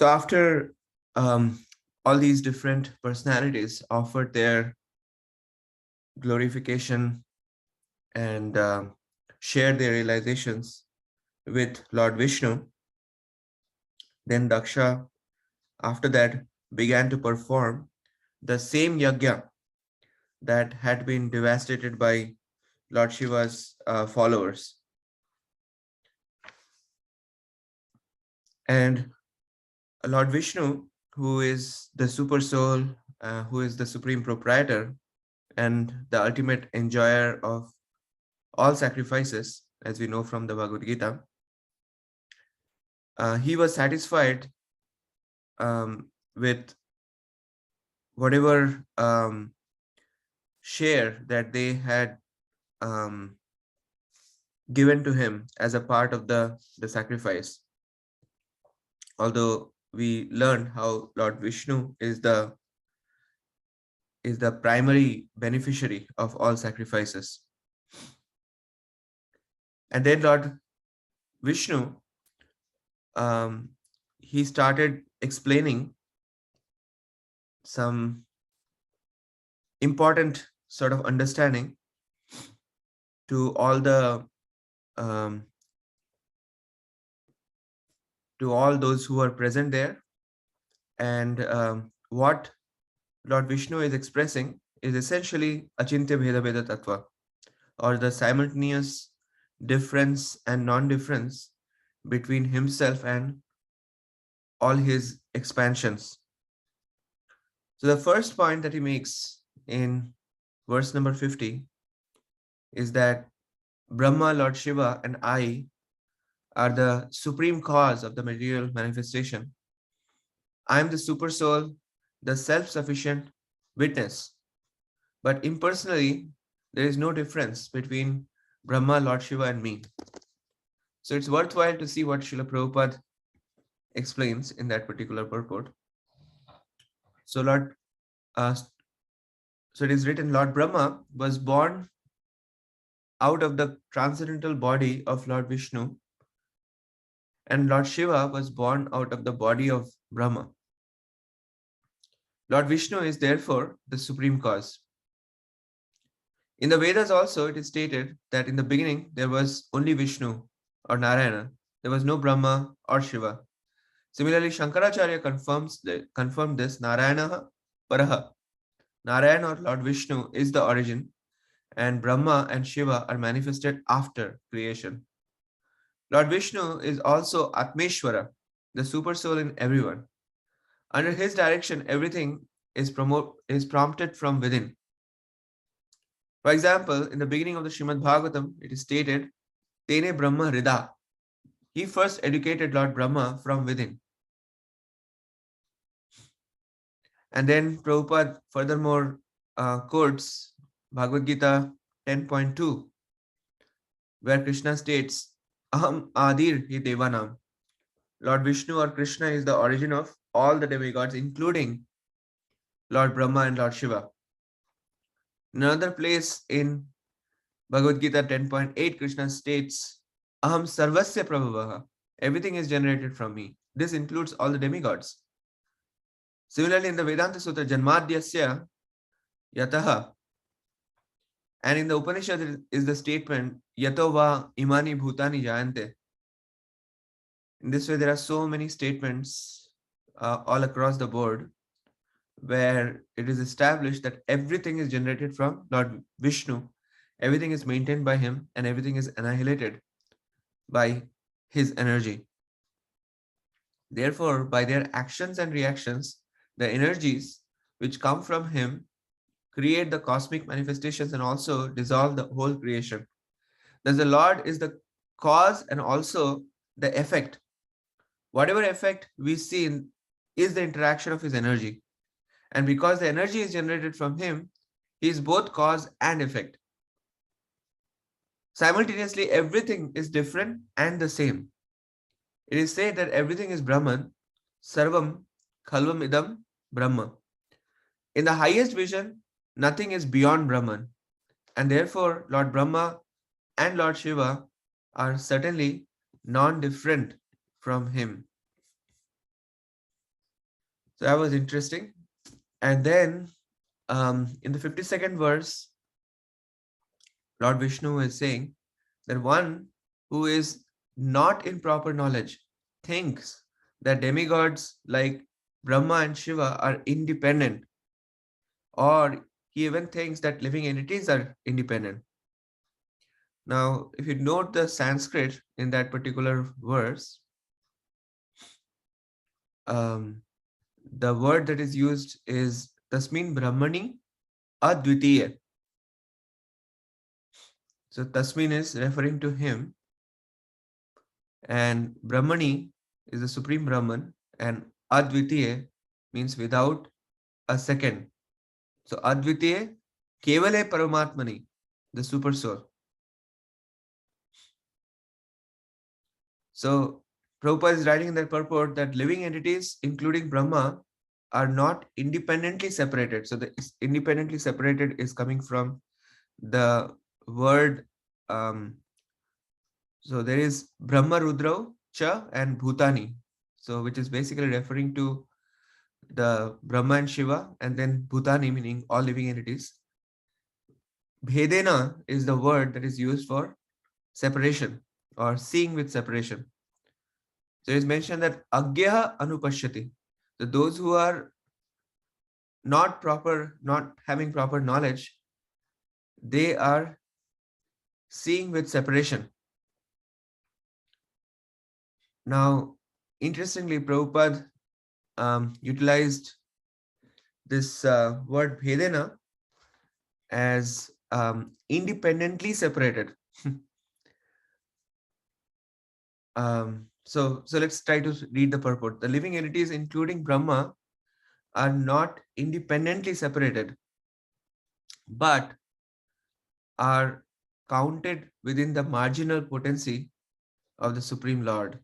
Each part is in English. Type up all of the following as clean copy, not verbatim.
So after all these different personalities offered their glorification and shared their realizations with Lord Vishnu, then Daksha after that began to perform the same yajna that had been devastated by Lord Shiva's followers. And Lord Vishnu, who is the super soul, who is the supreme proprietor and the ultimate enjoyer of all sacrifices, as we know from the Bhagavad Gita, he was satisfied with whatever share that they had um, given to him as a part of the sacrifice. Although we learned how Lord Vishnu is the primary beneficiary of all sacrifices. And then Lord Vishnu, um, he started explaining some important sort of understanding to all the um, to all those who are present there. And what Lord Vishnu is expressing is essentially Achintya Bheda Bheda Tattva, or the simultaneous difference and non-difference between himself and all his expansions. So the first point that he makes in verse number 50 is that Brahma, Lord Shiva, and I are the supreme cause of the material manifestation. I am the super soul, the self-sufficient witness. But impersonally, there is no difference between Brahma, Lord Shiva, and me. So it's worthwhile to see what Srila Prabhupada explains in that particular purport. So so it is written, Lord Brahma was born out of the transcendental body of Lord Vishnu, and Lord Shiva was born out of the body of Brahma. Lord Vishnu is therefore the supreme cause. In the Vedas also it is stated that in the beginning there was only Vishnu or Narayana. There was no Brahma or Shiva. Similarly, Shankaracharya confirmed this, Narayana Paraha. Narayana or Lord Vishnu is the origin, and Brahma and Shiva are manifested after creation. Lord Vishnu is also Atmeshwara, the super soul in everyone. Under his direction, everything is prompted from within. For example, in the beginning of the Srimad Bhagavatam, it is stated, Tene Brahma Rida. He first educated Lord Brahma from within. And then Prabhupada furthermore quotes Bhagavad Gita 10.2, where Krishna states, Aham Adir Hi Devanam. Lord Vishnu or Krishna is the origin of all the demigods, including Lord Brahma and Lord Shiva. In another place in Bhagavad Gita 10.8, Krishna states, Aham Sarvasya Prabhavaha. Everything is generated from me. This includes all the demigods. Similarly, in the Vedanta Sutra, Janmadhyasya Yataha, and in the Upanishad is the statement, Yato va imani bhutani jayante. In this way, there are so many statements all across the board where it is established that everything is generated from Lord Vishnu, everything is maintained by him, and everything is annihilated by his energy. Therefore, by their actions and reactions, the energies which come from him create the cosmic manifestations and also dissolve the whole creation. Thus, the Lord is the cause and also the effect. Whatever effect we see is the interaction of his energy. And because the energy is generated from him, he is both cause and effect. Simultaneously, everything is different and the same. It is said that everything is Brahman, Sarvam, Khalvam Idam, Brahma. In the highest vision, nothing is beyond Brahman. And therefore, Lord Brahma and Lord Shiva are certainly non-different from him. So that was interesting. And then in the 52nd verse, Lord Vishnu is saying that one who is not in proper knowledge thinks that demigods like Brahma and Shiva are independent, or he even thinks that living entities are independent. Now, if you note the Sanskrit in that particular verse, um, the word that is used is Tasmin Brahmani Advitiya. So Tasmin is referring to him, and Brahmani is the supreme Brahman, and Advitiya means without a second. So Advitiya Kevale Paramatmani, the super soul. So Prabhupada is writing in that purport that living entities, including Brahma, are not independently separated. So the independently separated is coming from the word. So there is Brahma Rudra Cha and Bhutani. So which is basically referring to the Brahma and Shiva, and then Bhutani meaning all living entities. Bhedena is the word that is used for separation or seeing with separation. So it's mentioned that Agyaha Anupashyati. So those who are not having proper knowledge, they are seeing with separation. Now, interestingly, Prabhupada utilized this word Bhedena as independently separated. So let's try to read the purport. The living entities, including Brahma, are not independently separated, but are counted within the marginal potency of the Supreme Lord.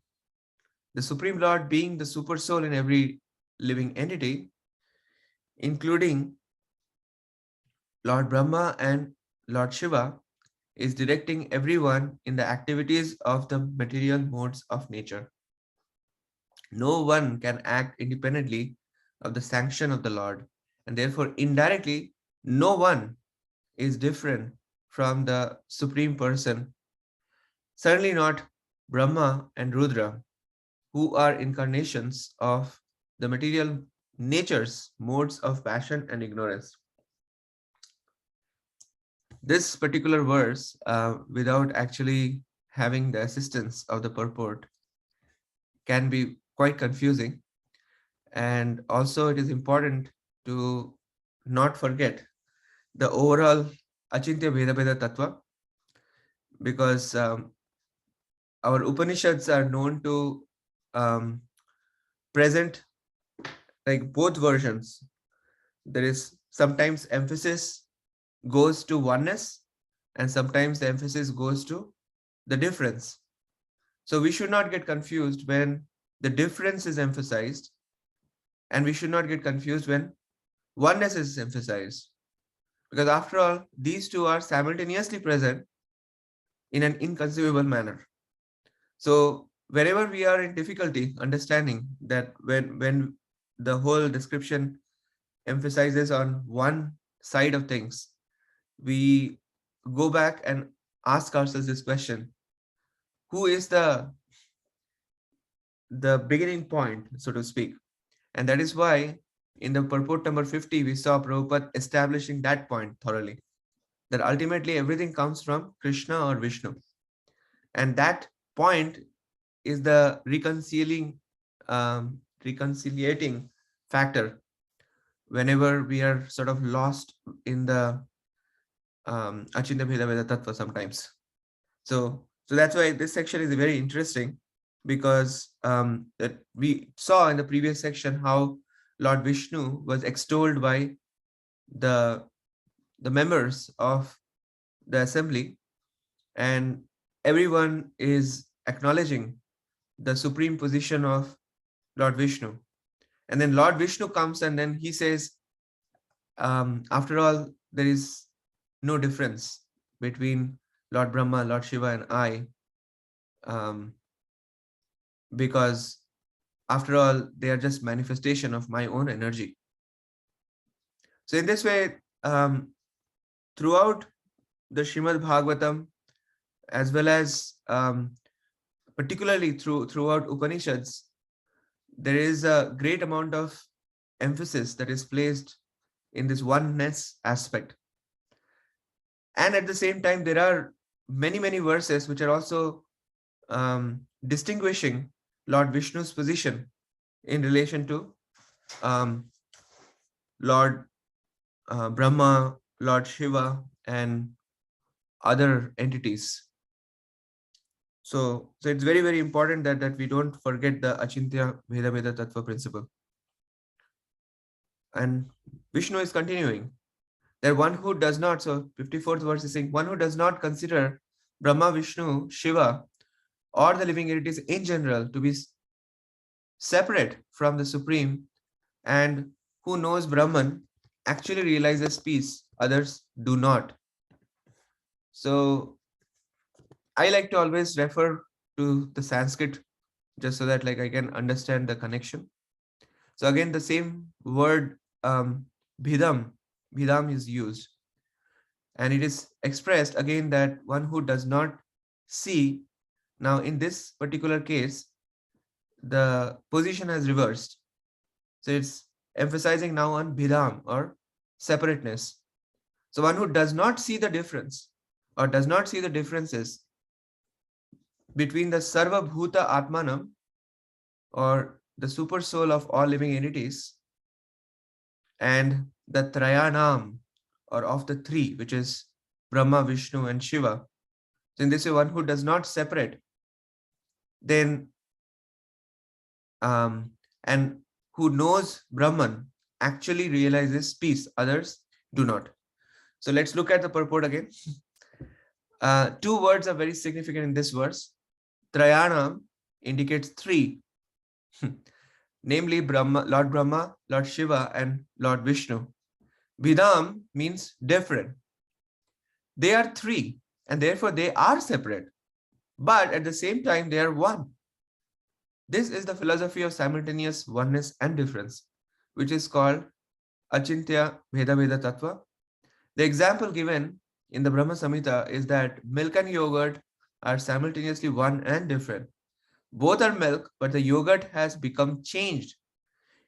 The Supreme Lord being the super soul in every living entity, including Lord Brahma and Lord Shiva, is directing everyone in the activities of the material modes of nature. No one can act independently of the sanction of the Lord, and therefore indirectly, no one is different from the Supreme Person, certainly not Brahma and Rudra, who are incarnations of the material nature's modes of passion and ignorance. This particular verse, without actually having the assistance of the purport, can be quite confusing. And also, it is important to not forget the overall Achintya Bheda Bheda Tattva, because our Upanishads are known to um, present like both versions. There is sometimes emphasis goes to oneness, and sometimes the emphasis goes to the difference. So we should not get confused when the difference is emphasized, and we should not get confused when oneness is emphasized. Because after all, these two are simultaneously present in an inconceivable manner. So wherever we are in difficulty understanding that when the whole description emphasizes on one side of things, we go back and ask ourselves this question: who is the beginning point, so to speak? And that is why in the purport number 50, we saw Prabhupada establishing that point thoroughly, that ultimately everything comes from Krishna or Vishnu. And that point is the reconciliating factor whenever we are sort of lost in the Achinta Bheda Veda Tattva sometimes. So that's why this section is very interesting, because that we saw in the previous section how Lord Vishnu was extolled by the members of the assembly, and everyone is acknowledging the supreme position of Lord Vishnu. And then Lord Vishnu comes and then he says, after all, there is no difference between Lord Brahma, Lord Shiva, and I, because After all, they are just manifestation of my own energy. So in this way, throughout the Srimad Bhagavatam, as well as particularly throughout Upanishads, there is a great amount of emphasis that is placed in this oneness aspect. And at the same time, there are many verses which are also distinguishing Lord Vishnu's position in relation to um, Lord Brahma, Lord Shiva, and other entities. So it's very important that we don't forget the Achintya Bheda Bheda Tattva principle. And Vishnu is continuing. That one who does not, so 54th verse is saying, one who does not consider Brahma, Vishnu, Shiva, or the living entities in general to be separate from the Supreme, and who knows Brahman actually realizes peace, others do not. So I like to always refer to the Sanskrit just so that like I can understand the connection. So again, the same word bhidam, bhidam is used, and it is expressed again that one who does not see. Now in this particular case, the position has reversed. So it's emphasizing now on bhidam or separateness. So one who does not see the difference or does not see the differences between the Sarva Bhuta Atmanam or the super soul of all living entities and the Trayanam or of the three, which is Brahma, Vishnu, and Shiva. So in this way, one who does not separate, then and who knows Brahman actually realizes peace, others do not. So let's look at the purport again. Two words are very significant in this verse. Trayanam indicates three, namely Brahma, Lord Shiva, and Lord Vishnu. Bhidam means different. They are three, and therefore they are separate. But at the same time, they are one. This is the philosophy of simultaneous oneness and difference, which is called Achintya Bheda Bheda Tattva. The example given in the Brahma Samhita is that milk and yogurt are simultaneously one and different. Both are milk, but the yogurt has become changed.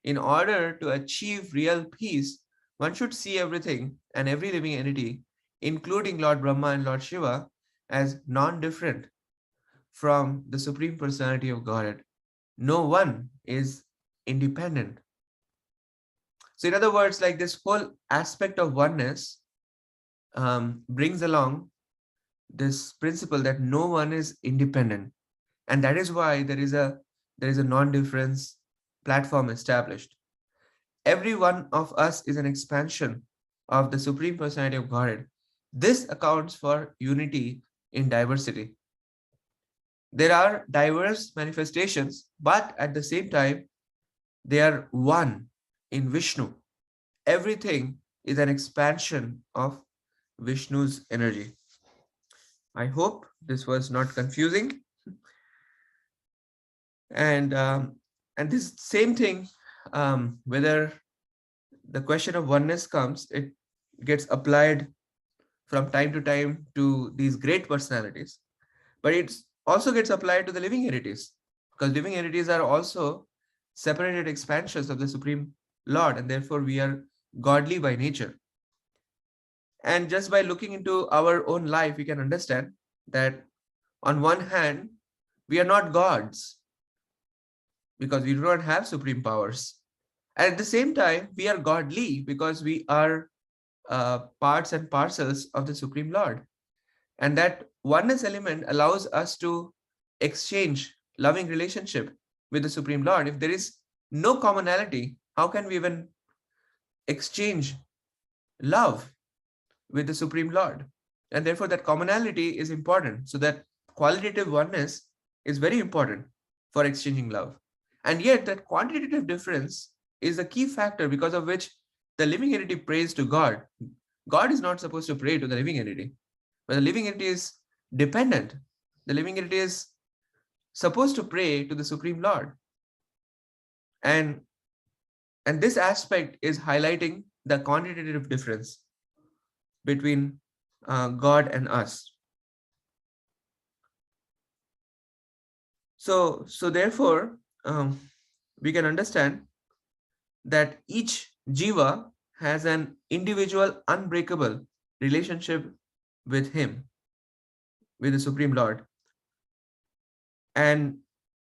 In order to achieve real peace, one should see everything and every living entity, including Lord Brahma and Lord Shiva, as non-different from the Supreme Personality of Godhead. No one is independent. So in other words, like this whole aspect of oneness brings along this principle that no one is independent, and that is why there is a non-difference platform established. Every one of us is an expansion of the Supreme Personality of Godhead. This accounts for unity in diversity. There are diverse manifestations, but at the same time, they are one in Vishnu. Everything is an expansion of Vishnu's energy. I hope this was not confusing. And this same thing, whether the question of oneness comes, it gets applied from time to time to these great personalities, but it also gets applied to the living entities, because living entities are also separated expansions of the Supreme Lord, and therefore we are godly by nature. And just by looking into our own life, we can understand that on one hand, we are not gods because we do not have supreme powers. And at the same time, we are godly because we are parts and parcels of the Supreme Lord. And that oneness element allows us to exchange loving relationship with the Supreme Lord. If there is no commonality, how can we even exchange love with the Supreme Lord? And therefore, that commonality is important. So that qualitative oneness is very important for exchanging love. And yet, that quantitative difference is a key factor because of which the living entity prays to God. God is not supposed to pray to the living entity, but the living entity is dependent. The living entity is supposed to pray to the Supreme Lord. And this aspect is highlighting the quantitative difference between God and us. So therefore, we can understand that each jiva has an individual, unbreakable relationship with him, with the Supreme Lord. And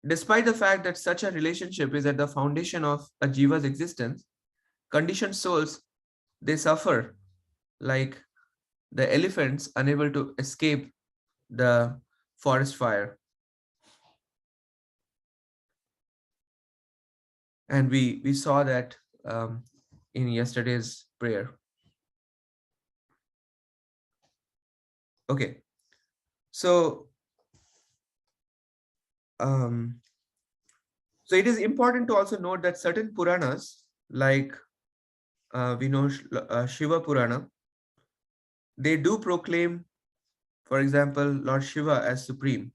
despite the fact that such a relationship is at the foundation of a jiva's existence, conditioned souls, they suffer like the elephants unable to escape the forest fire. And we saw that in yesterday's prayer. Okay, so um, so it is important to also note that certain Puranas, like we know Shiva Purana, they do proclaim, for example, Lord Shiva as supreme.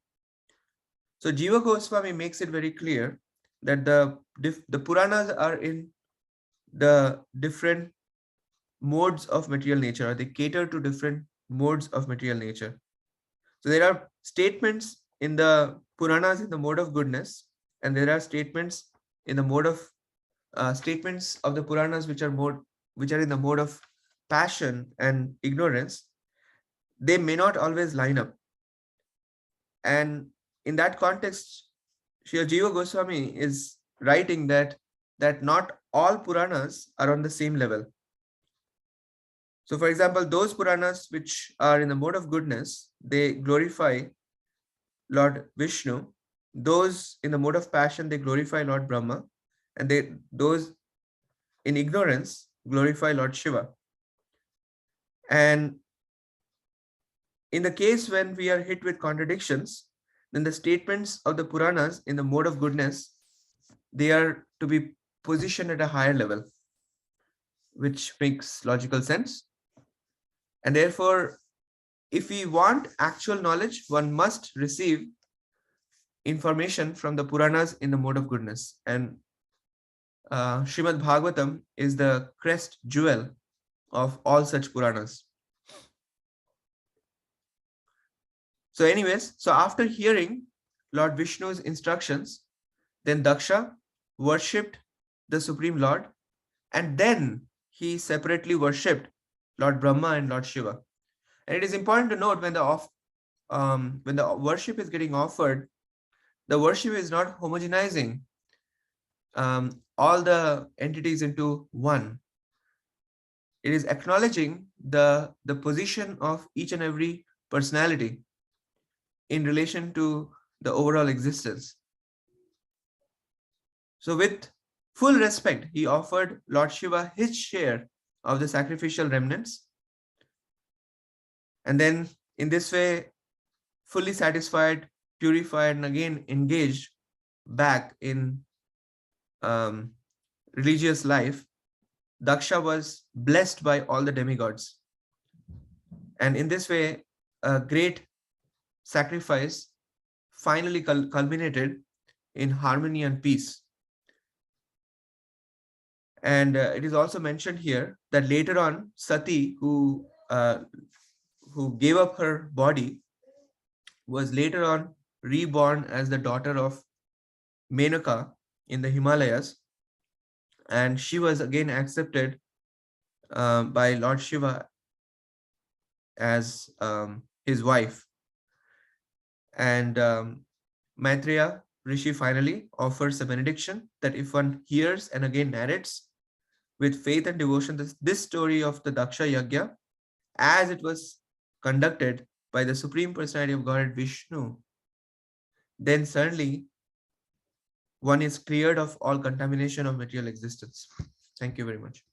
So Jiva Goswami makes it very clear that the Puranas are in the different modes of material nature, or they cater to different modes of material nature. So there are statements in the Puranas in the mode of goodness, and there are statements in the mode of statements of the Puranas which are in the mode of passion and ignorance. They may not always line up, and in that context, Sri Jiva Goswami is writing that not all Puranas are on the same level. So, for example, those Puranas which are in the mode of goodness, they glorify Lord Vishnu. Those in the mode of passion, they glorify Lord Brahma, and those in ignorance glorify Lord Shiva. And in the case when we are hit with contradictions, then the statements of the Puranas in the mode of goodness, they are to be positioned at a higher level, which makes logical sense. And therefore, if we want actual knowledge, one must receive information from the Puranas in the mode of goodness. And Srimad Bhagavatam is the crest jewel of all such Puranas. So anyways, so after hearing Lord Vishnu's instructions, then Dakṣa worshipped the Supreme Lord, and then he separately worshipped Lord Brahma and Lord Shiva. And it is important to note when the worship is getting offered, the worship is not homogenizing all the entities into one. It is acknowledging the position of each and every personality in relation to the overall existence. So with full respect, he offered Lord Shiva his share of the sacrificial remnants. And then in this way, fully satisfied, purified, and again engaged back in religious life, Dakṣa was blessed by all the demigods. And in this way, a great sacrifice finally culminated in harmony and peace. And it is also mentioned here that later on, Sati, who gave up her body, was later on reborn as the daughter of Menaka in the Himalayas, and she was again accepted by Lord Shiva as his wife. And Maitreya Rishi finally offers a benediction that if one hears and again narrates with faith and devotion this story of the Dakṣa Yagya, as it was conducted by the Supreme Personality of Godhead Vishnu, then certainly one is cleared of all contamination of material existence. Thank you very much.